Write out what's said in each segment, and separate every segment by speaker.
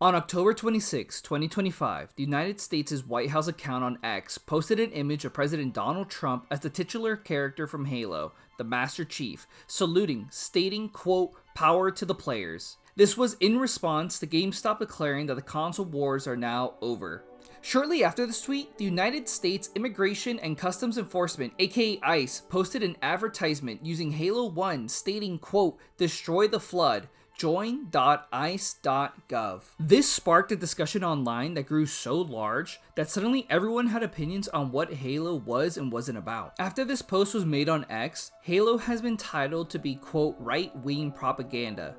Speaker 1: On October 26, 2025, the United States' White House account on X posted an image of President Donald Trump as the titular character from Halo, the Master Chief, saluting, stating, quote, "Power to the players." This was in response to GameStop declaring that the console wars are now over. Shortly after this tweet, the United States Immigration and Customs Enforcement, aka ICE, posted an advertisement using Halo 1 stating, quote, "Destroy the flood. Join.ice.gov. This sparked a discussion online that grew so large that suddenly everyone had opinions on what Halo was and wasn't about. After this post was made on X, Halo has been titled to be, quote, "right-wing propaganda."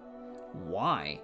Speaker 1: Why?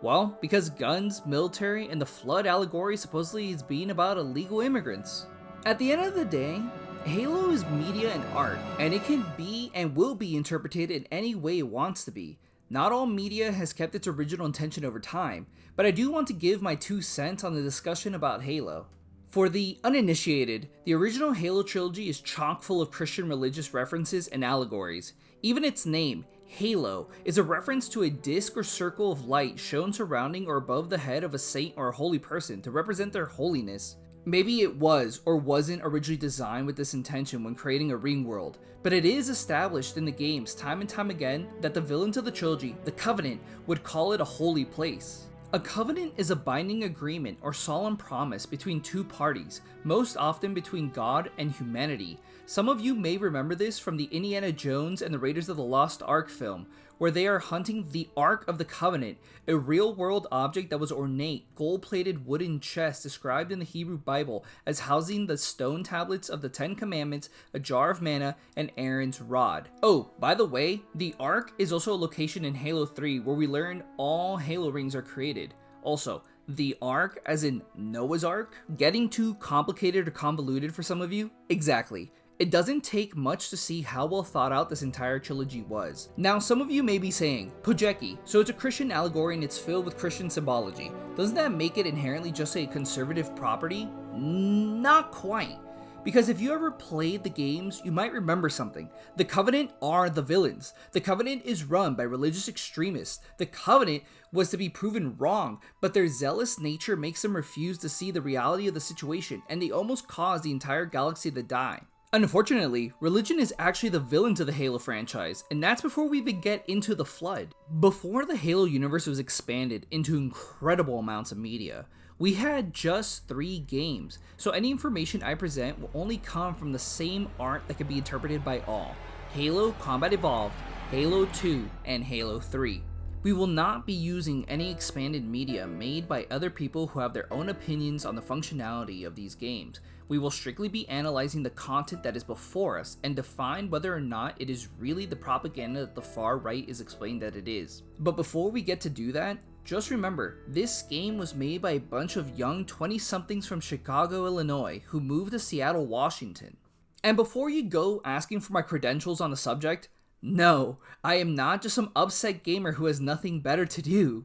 Speaker 1: Well, because guns, military, and the flood allegory supposedly is being about illegal immigrants. At the end of the day, Halo is media and art, and it can be and will be interpreted in any way it wants to be. Not all media has kept its original intention over time, but I do want to give my 2 cents on the discussion about Halo. For the uninitiated, the original Halo trilogy is chock full of Christian religious references and allegories. Even its name, Halo, is a reference to a disc or circle of light shown surrounding or above the head of a saint or a holy person to represent their holiness. Maybe it was or wasn't originally designed with this intention when creating a ring world, but it is established in the games time and time again that the villains of the trilogy, the Covenant, would call it a holy place. A covenant is a binding agreement or solemn promise between two parties, most often between God and humanity. Some of you may remember this from the Indiana Jones and the Raiders of the Lost Ark film, where they are hunting the Ark of the Covenant, a real-world object that was ornate, gold-plated wooden chest described in the Hebrew Bible as housing the stone tablets of the 10 Commandments, a jar of manna, and Aaron's rod. Oh, by the way, the Ark is also a location in Halo 3 where we learn all Halo rings are created. Also, the Ark, as in Noah's Ark? Getting too complicated or convoluted for some of you? Exactly. It doesn't take much to see how well thought out this entire trilogy was. Now, some of you may be saying, Pojeki, so it's a Christian allegory and it's filled with Christian symbology. Doesn't that make it inherently just a conservative property? Not quite. Because if you ever played the games, you might remember something. The Covenant are the villains. The Covenant is run by religious extremists. The Covenant was to be proven wrong, but their zealous nature makes them refuse to see the reality of the situation, and they almost cause the entire galaxy to die. Unfortunately, religion is actually the villain to the Halo franchise, and that's before we even get into the Flood. Before the Halo universe was expanded into incredible amounts of media, we had just 3 games, so any information I present will only come from the same art that can be interpreted by all: Halo Combat Evolved, Halo 2, and Halo 3. We will not be using any expanded media made by other people who have their own opinions on the functionality of these games. We will strictly be analyzing the content that is before us and define whether or not it is really the propaganda that the far right is explaining that it is. But before we get to do that, just remember, this game was made by a bunch of young 20-somethings from Chicago, Illinois, who moved to Seattle, Washington. And before you go asking for my credentials on the subject, no, I am not just some upset gamer who has nothing better to do.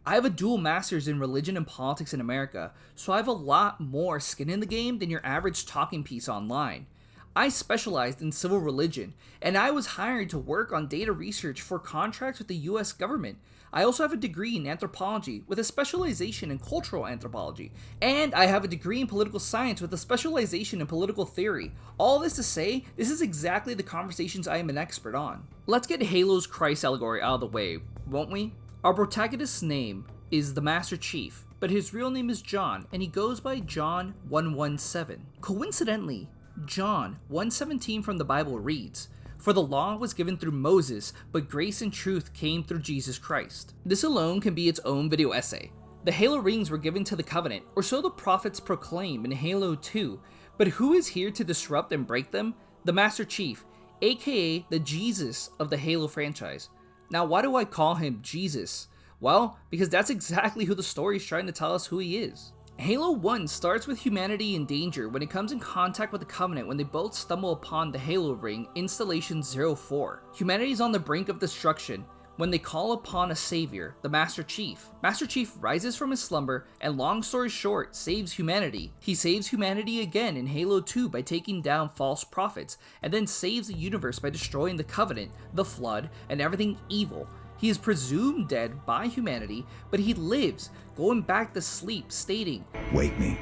Speaker 1: I have a dual master's in religion and politics in America, so I have a lot more skin in the game than your average talking piece online. I specialized in civil religion, and I was hired to work on data research for contracts with the US government. I also have a degree in anthropology with a specialization in cultural anthropology, and I have a degree in political science with a specialization in political theory. All this to say, this is exactly the conversations I am an expert on. Let's get Halo's Christ allegory out of the way, won't we? Our protagonist's name is the Master Chief, but his real name is John, and he goes by John 117. Coincidentally, John 1:17 from the Bible reads, "For the law was given through Moses, but grace and truth came through Jesus Christ." This alone can be its own video essay. The Halo rings were given to the Covenant, or so the prophets proclaim in Halo 2, but who is here to disrupt and break them? The Master Chief, aka the Jesus of the Halo franchise. Now, why do I call him Jesus? Well, because that's exactly who the story is trying to tell us who he is. Halo 1 starts with humanity in danger when it comes in contact with the Covenant when they both stumble upon the Halo ring, Installation 04. Humanity is on the brink of destruction when they call upon a savior, the Master Chief. Master Chief rises from his slumber and, long story short, saves humanity. He saves humanity again in Halo 2 by taking down false prophets, and then saves the universe by destroying the Covenant, the Flood, and everything evil. He is presumed dead by humanity, but he lives, going back to sleep, stating,
Speaker 2: "Wake me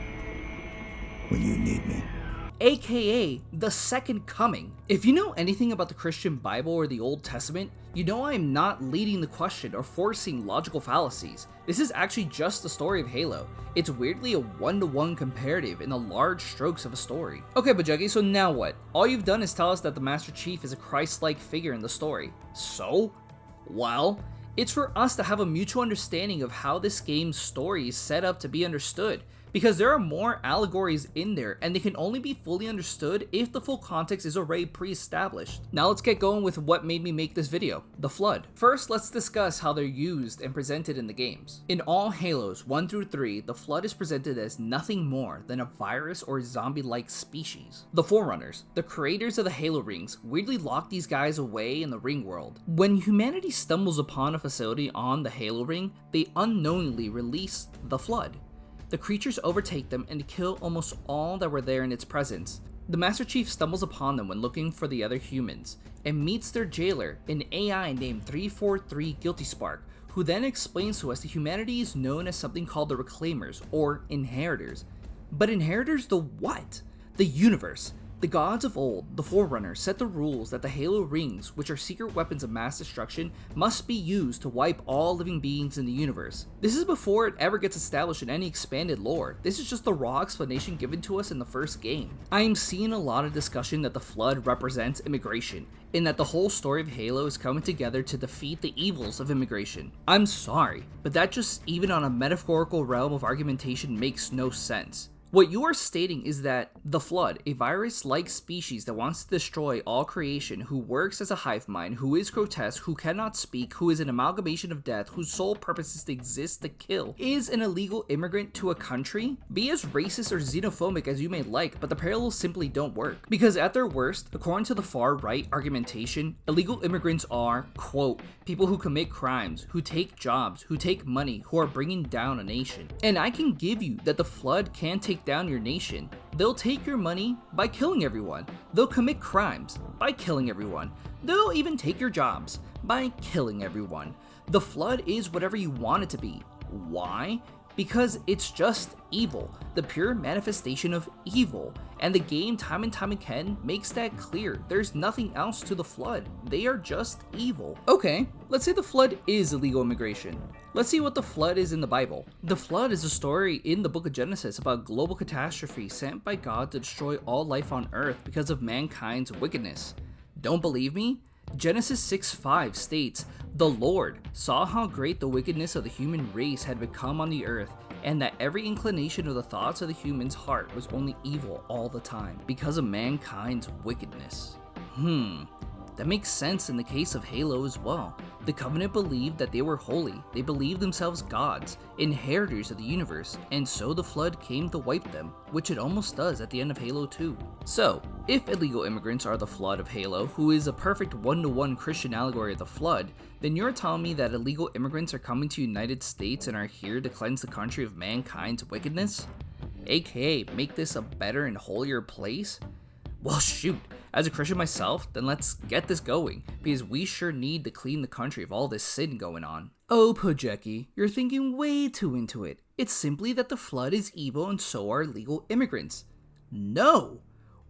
Speaker 2: when you need me."
Speaker 1: aka the second coming. If you know anything about the Christian Bible or the Old Testament, you know I am not leading the question or forcing logical fallacies. This is actually just the story of Halo. It's weirdly a one-to-one comparative in the large strokes of a story. Okay, Bajuggy, so now what? All you've done is tell us that the Master Chief is a Christ-like figure in the story. So? Well, it's for us to have a mutual understanding of how this game's story is set up to be understood, because there are more allegories in there and they can only be fully understood if the full context is already pre-established. Now let's get going with what made me make this video, the Flood. First, let's discuss how they're used and presented in the games. In all Halos 1 through 3, the Flood is presented as nothing more than a virus or zombie-like species. The Forerunners, the creators of the Halo rings, weirdly lock these guys away in the ring world. When humanity stumbles upon a facility on the Halo ring, they unknowingly release the Flood. The creatures overtake them and kill almost all that were there in its presence. The Master Chief stumbles upon them when looking for the other humans, and meets their jailer, an AI named 343 Guilty Spark, who then explains to us that humanity is known as something called the Reclaimers, or Inheritors. But Inheritors the what? The universe. The gods of old, the Forerunners, set the rules that the Halo rings, which are secret weapons of mass destruction, must be used to wipe all living beings in the universe. This is before it ever gets established in any expanded lore. This is just the raw explanation given to us in the first game. I am seeing a lot of discussion that the Flood represents immigration, and that the whole story of Halo is coming together to defeat the evils of immigration. I'm sorry, but that just even on a metaphorical realm of argumentation makes no sense. What you are stating is that the Flood, a virus-like species that wants to destroy all creation, who works as a hive mind, who is grotesque, who cannot speak, who is an amalgamation of death, whose sole purpose is to exist to kill, is an illegal immigrant to a country? Be as racist or xenophobic as you may like, but the parallels simply don't work. Because at their worst, according to the far-right argumentation, illegal immigrants are, quote, people who commit crimes, who take jobs, who take money, who are bringing down a nation. And I can give you that the Flood can take down your nation. They'll take your money by killing everyone. They'll commit crimes by killing everyone. They'll even take your jobs by killing everyone. The Flood is whatever you want it to be. Why? Because it's just evil, the pure manifestation of evil, and the game time and time again makes that clear. There's nothing else to the Flood. They are just evil. Okay, let's say the Flood is illegal immigration. Let's see what the Flood is in the Bible. The Flood is a story in the book of Genesis about global catastrophe sent by God to destroy all life on earth because of mankind's wickedness. Don't believe me? Genesis 6:5 states, "The Lord saw how great the wickedness of the human race had become on the earth, and that every inclination of the thoughts of the human's heart was only evil all the time, because of mankind's wickedness." That makes sense in the case of Halo as well. The Covenant believed that they were holy, they believed themselves gods, inheritors of the universe, and so the Flood came to wipe them, which it almost does at the end of Halo 2. So, if illegal immigrants are the Flood of Halo, who is a perfect one-to-one Christian allegory of the Flood, then you're telling me that illegal immigrants are coming to the United States and are here to cleanse the country of mankind's wickedness? AKA, make this a better and holier place? Well shoot, as a Christian myself, then let's get this going, because we sure need to clean the country of all this sin going on. Oh Pojeki, you're thinking way too into it. It's simply that the Flood is evil and so are illegal immigrants. No!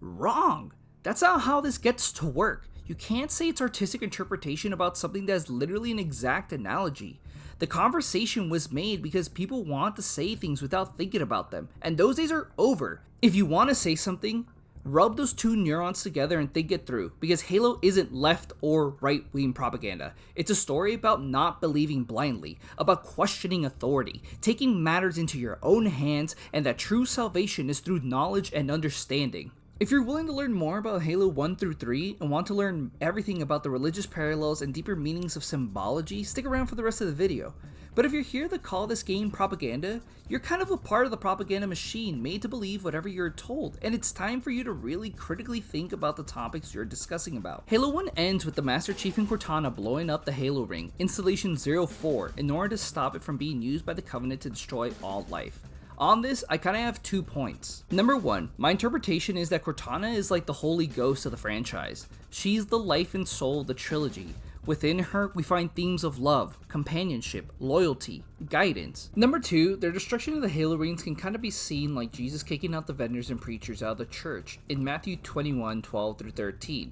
Speaker 1: Wrong! That's not how this gets to work. You can't say it's artistic interpretation about something that is literally an exact analogy. The conversation was made because people want to say things without thinking about them, and those days are over. If you want to say something, rub those two neurons together and think it through, because Halo isn't left or right-wing propaganda. It's a story about not believing blindly, about questioning authority, taking matters into your own hands, and that true salvation is through knowledge and understanding. If you're willing to learn more about Halo 1 through 3 and want to learn everything about the religious parallels and deeper meanings of symbology, stick around for the rest of the video. But if you're here to call this game propaganda, you're kind of a part of the propaganda machine made to believe whatever you're told, and it's time for you to really critically think about the topics you're discussing about. Halo 1 ends with the Master Chief and Cortana blowing up the Halo ring, Installation 04, in order to stop it from being used by the Covenant to destroy all life. On this, I kinda have 2 points. Number 1, my interpretation is that Cortana is like the Holy Ghost of the franchise. She's the life and soul of the trilogy. Within her, we find themes of love, companionship, loyalty, guidance. Number 2, their destruction of the Halo rings can kind of be seen like Jesus kicking out the vendors and preachers out of the church in Matthew 21:12-13.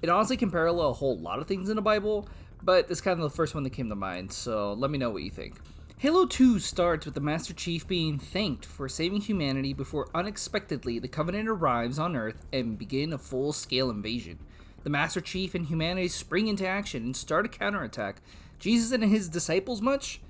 Speaker 1: It honestly can parallel a whole lot of things in the Bible, but it's kind of the first one that came to mind, so let me know what you think. Halo 2 starts with the Master Chief being thanked for saving humanity before unexpectedly the Covenant arrives on Earth and begin a full-scale invasion. The Master Chief and humanity spring into action and start a counterattack. Jesus and his disciples much?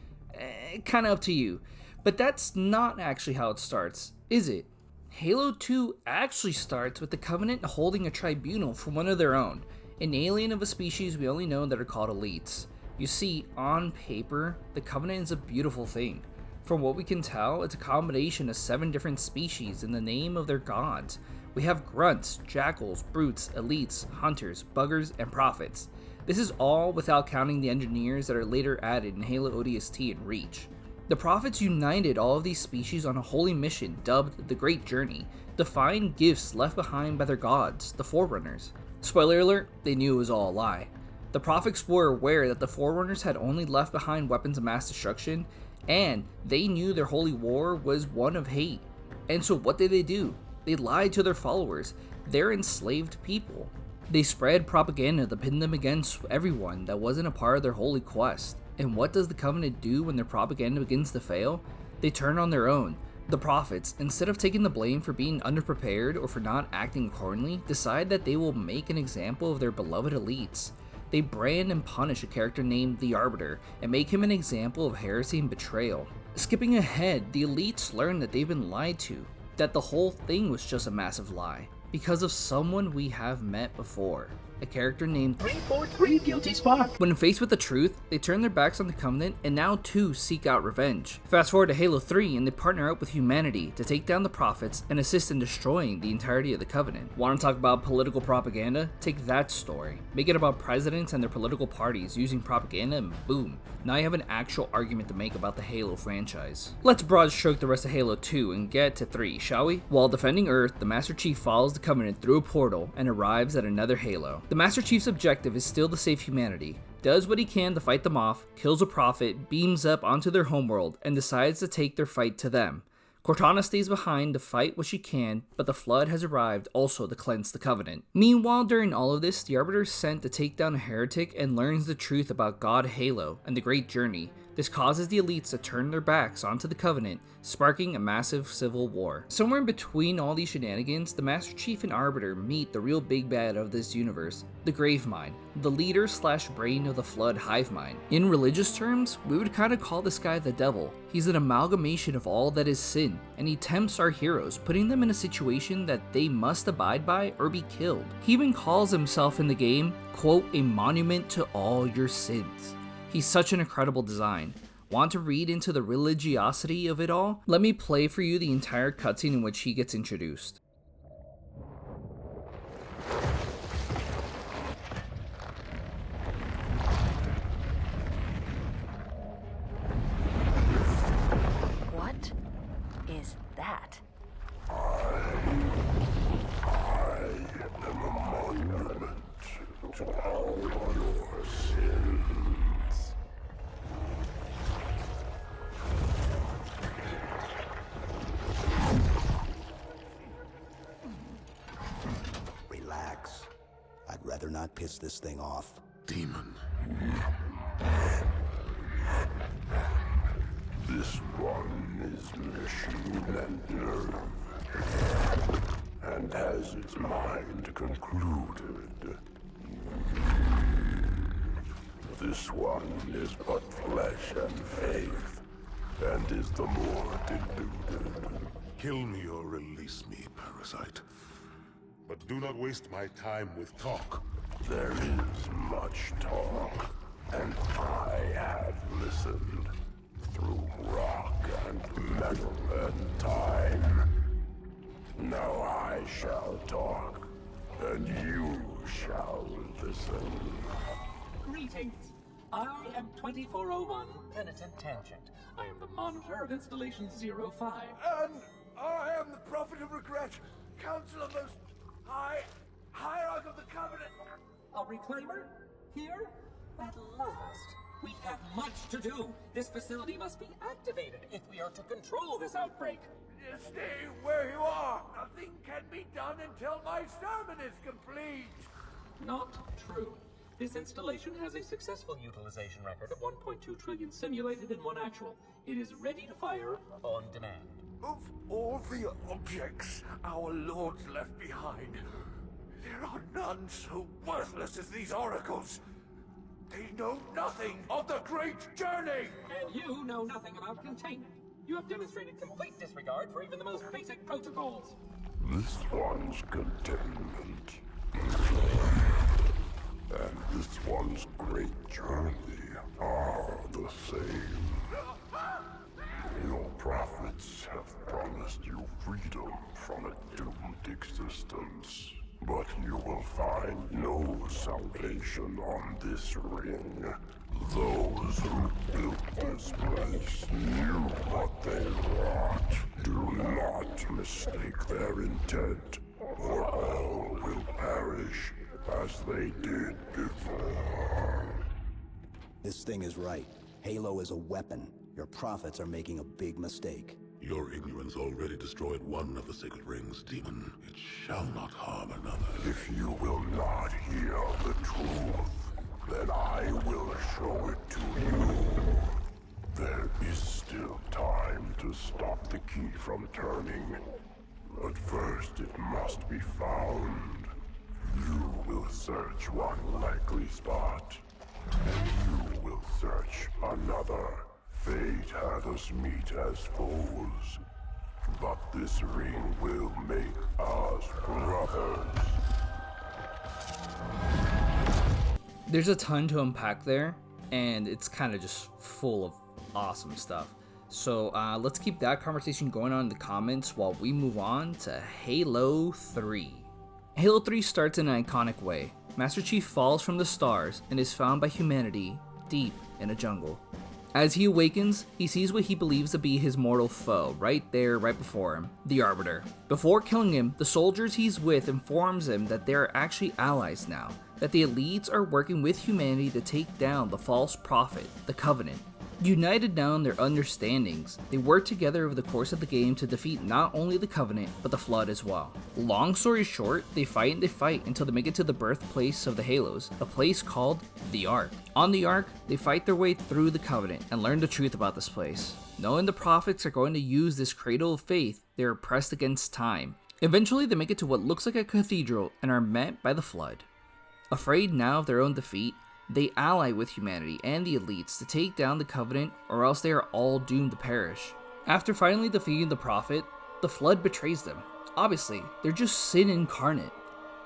Speaker 1: Kinda up to you. But that's not actually how it starts, is it? Halo 2 actually starts with the Covenant holding a tribunal for one of their own, an alien of a species we only know that are called elites. You see, on paper, the Covenant is a beautiful thing. From what we can tell, it's a combination of 7 different species in the name of their gods. We have grunts, jackals, brutes, elites, hunters, buggers, and prophets. This is all without counting the engineers that are later added in Halo ODST and Reach. The prophets united all of these species on a holy mission dubbed the Great Journey, to find gifts left behind by their gods, the Forerunners. Spoiler alert, they knew it was all a lie. The prophets were aware that the Forerunners had only left behind weapons of mass destruction, and they knew their holy war was one of hate. And so what did they do? They lied to their followers. They're enslaved people. They spread propaganda to pin them against everyone that wasn't a part of their holy quest. And what does the Covenant do when their propaganda begins to fail? They turn on their own. The prophets, instead of taking the blame for being underprepared or for not acting accordingly, decide that they will make an example of their beloved elites. They brand and punish a character named the Arbiter and make him an example of heresy and betrayal. Skipping ahead, the elites learn that they've been lied to, that the whole thing was just a massive lie, because of someone we have met before, a character named
Speaker 3: 343 Guilty Spot.
Speaker 1: When faced with the truth, they turn their backs on the Covenant and now too seek out revenge. Fast forward to Halo 3 and they partner up with humanity to take down the prophets and assist in destroying the entirety of the Covenant. Want to talk about political propaganda? Take that story. Make it about presidents and their political parties using propaganda and boom, now you have an actual argument to make about the Halo franchise. Let's broad stroke the rest of Halo 2 and get to 3, shall we? While defending Earth, the Master Chief follows the Covenant through a portal and arrives at another Halo. The Master Chief's objective is still to save humanity, does what he can to fight them off, kills a prophet, beams up onto their homeworld, and decides to take their fight to them. Cortana stays behind to fight what she can, but the Flood has arrived also to cleanse the Covenant. Meanwhile, during all of this, the Arbiter is sent to take down a heretic and learns the truth about God Halo and the Great Journey. This causes the elites to turn their backs onto the Covenant, sparking a massive civil war. Somewhere in between all these shenanigans, the Master Chief and Arbiter meet the real big bad of this universe, the Gravemind, the leader / brain of the Flood hive mind. In religious terms, we would kind of call this guy the devil. He's an amalgamation of all that is sin, and he tempts our heroes, putting them in a situation that they must abide by or be killed. He even calls himself in the game, quote, a monument to all your sins. He's such an incredible design. Want to read into the religiosity of it all? Let me play for you the entire cutscene in which he gets introduced.
Speaker 4: What is that?
Speaker 5: I am a monument to all your sins.
Speaker 2: Relax. I'd rather not piss this thing off.
Speaker 5: Demon. This one is machine and nerve, and has its mind concluded. This one is but flesh and faith, and is the more deluded.
Speaker 6: Kill me or release me, parasite. But do not waste my time with talk.
Speaker 5: There is much talk, and I have listened through rock and metal and time. Now I shall talk, and you shall listen.
Speaker 3: Greetings. I am 2401 Penitent Tangent. I am the monitor of Installation 05.
Speaker 7: And I am the Prophet of Regret, Council of Most High, Hierarch of the Covenant.
Speaker 3: A reclaimer? Here? At last! We have much to do! This facility must be activated if we are to control this outbreak!
Speaker 7: Stay where you are. Nothing can be done until my sermon is complete.
Speaker 3: Not true. This installation has a successful utilization record of 1.2 trillion simulated and 1 actual. It is ready to fire on demand.
Speaker 7: Of all the objects our lords left behind, there are none so worthless as these oracles. They know nothing of the great journey!
Speaker 3: And you know nothing about containment. You have demonstrated complete disregard for even the most basic protocols.
Speaker 5: This one's containment. And this one's great journey are the same. Your prophets have promised you freedom from a doomed existence. But you will find no salvation on this ring. Those who built this place knew what they wrought. Do not mistake their intent, or all will perish as they did before.
Speaker 2: This thing is right. Halo is a weapon. Your prophets are making a big mistake.
Speaker 6: Your ignorance already destroyed one of the sacred rings, demon. It shall not harm another.
Speaker 5: If you will not hear the truth, then I will show it to you. There is still time to stop the key from turning. But first it must be found. You will search one likely spot, and you will search another. Fate had us meet as foes, but this ring will make us brothers.
Speaker 1: There's a ton to unpack there, and it's kind of just full of awesome stuff. So let's keep that conversation going on in the comments while we move on to Halo 3. Halo 3 starts in an iconic way. Master Chief falls from the stars and is found by humanity deep in a jungle. As he awakens, he sees what he believes to be his mortal foe right there, right before him, the Arbiter. Before killing him, the soldiers he's with informs him that they are actually allies now, that the elites are working with humanity to take down the false prophet, the Covenant. United now in their understandings, they work together over the course of the game to defeat not only the Covenant, but the Flood as well. Long story short, they fight and they fight until they make it to the birthplace of the Halos, a place called the Ark. On the Ark, they fight their way through the Covenant and learn the truth about this place. Knowing the prophets are going to use this cradle of faith, they are pressed against time. Eventually, they make it to what looks like a cathedral and are met by the Flood. Afraid now of their own defeat, they ally with humanity and the elites to take down the Covenant, or else they are all doomed to perish. After finally defeating the Prophet, the Flood betrays them. Obviously, they're just sin incarnate.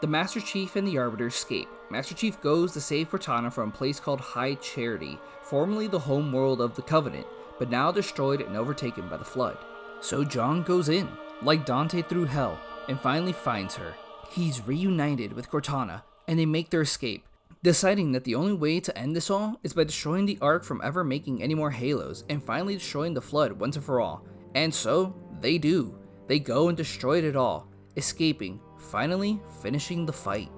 Speaker 1: The Master Chief and the Arbiter escape. Master Chief goes to save Cortana from a place called High Charity, formerly the home world of the Covenant, but now destroyed and overtaken by the Flood. So John goes in, like Dante through hell, and finally finds her. He's reunited with Cortana, and they make their escape, deciding that the only way to end this all is by destroying the Ark from ever making any more Halos, and finally destroying the Flood once and for all. And so, they do. They go and destroy it all, escaping, finally finishing the fight.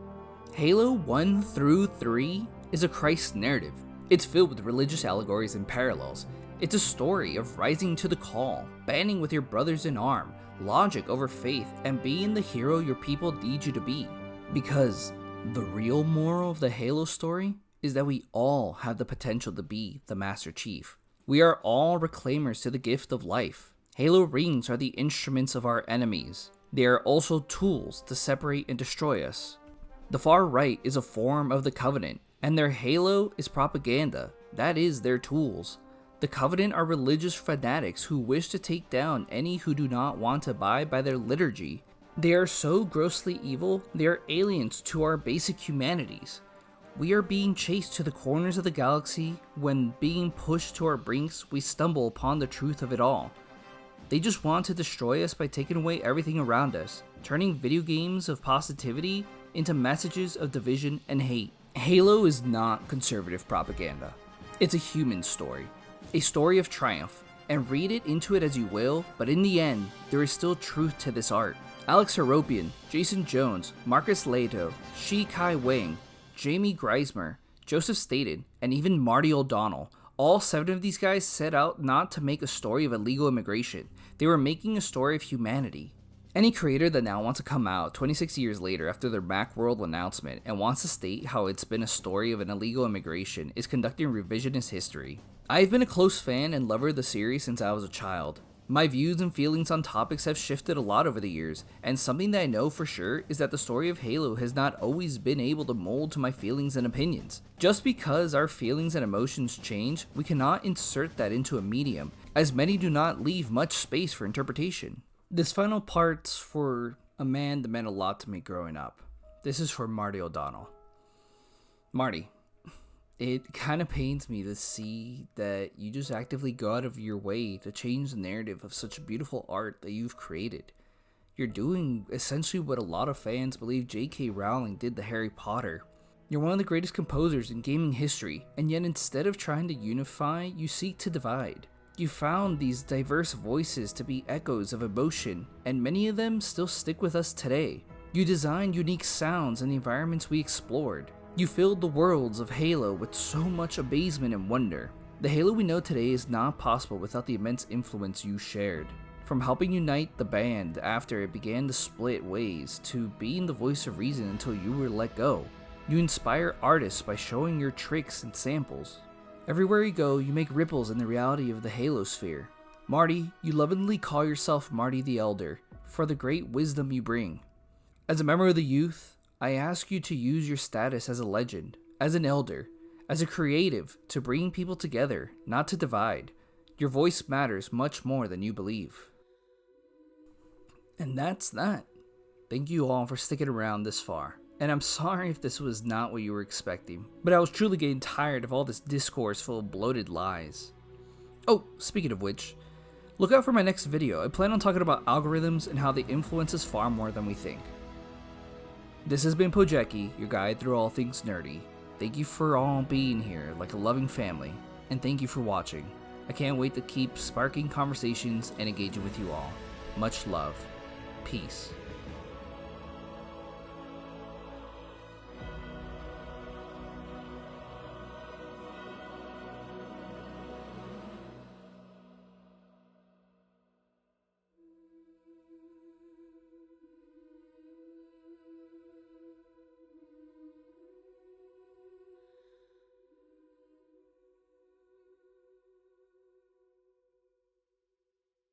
Speaker 1: Halo 1 through 3 is a Christ narrative. It's filled with religious allegories and parallels. It's a story of rising to the call, banding with your brothers in arms, logic over faith, and being the hero your people need you to be. Because the real moral of the Halo story is that we all have the potential to be the Master Chief. We are all reclaimers to the gift of life. Halo rings are the instruments of our enemies. They are also tools to separate and destroy us. The far right is a form of the Covenant, and their Halo is propaganda. That is their tools. The Covenant are religious fanatics who wish to take down any who do not want to abide by their liturgy. They are so grossly evil, they are aliens to our basic humanities. We are being chased to the corners of the galaxy. When being pushed to our brinks, we stumble upon the truth of it all. They just want to destroy us by taking away everything around us, turning video games of positivity into messages of division and hate. Halo is not conservative propaganda. It's a human story, a story of triumph, and read it into it as you will, but in the end, there is still truth to this art. Alex Haropian, Jason Jones, Marcus Leto, Shi Kai Wang, Jamie Greismer, Joseph Staten, and even Marty O'Donnell. All 7 of these guys set out not to make a story of illegal immigration. They were making a story of humanity. Any creator that now wants to come out 26 years later after their Macworld announcement and wants to state how it's been a story of an illegal immigration is conducting revisionist history. I've been a close fan and lover of the series since I was a child. My views and feelings on topics have shifted a lot over the years, and something that I know for sure is that the story of Halo has not always been able to mold to my feelings and opinions. Just because our feelings and emotions change, we cannot insert that into a medium, as many do not leave much space for interpretation. This final part's for a man that meant a lot to me growing up. This is for Marty O'Donnell. Marty, it kind of pains me to see that you just actively go out of your way to change the narrative of such beautiful art that you've created. You're doing essentially what a lot of fans believe J.K. Rowling did to Harry Potter. You're one of the greatest composers in gaming history, and yet instead of trying to unify, you seek to divide. You found these diverse voices to be echoes of emotion, and many of them still stick with us today. You designed unique sounds in the environments we explored. You filled the worlds of Halo with so much amazement and wonder. The Halo we know today is not possible without the immense influence you shared. From helping unite the band after it began to split ways, to being the voice of reason until you were let go. You inspire artists by showing your tricks and samples. Everywhere you go, you make ripples in the reality of the Halo sphere. Marty, you lovingly call yourself Marty the Elder, for the great wisdom you bring. As a member of the youth, I ask you to use your status as a legend, as an elder, as a creative, to bring people together, not to divide. Your voice matters much more than you believe. And that's that. Thank you all for sticking around this far. And I'm sorry if this was not what you were expecting, but I was truly getting tired of all this discourse full of bloated lies. Oh, speaking of which, look out for my next video. I plan on talking about algorithms and how they influence us far more than we think. This has been Pojeki, your guide through all things nerdy. Thank you for all being here like a loving family, and thank you for watching. I can't wait to keep sparking conversations and engaging with you all. Much love. Peace.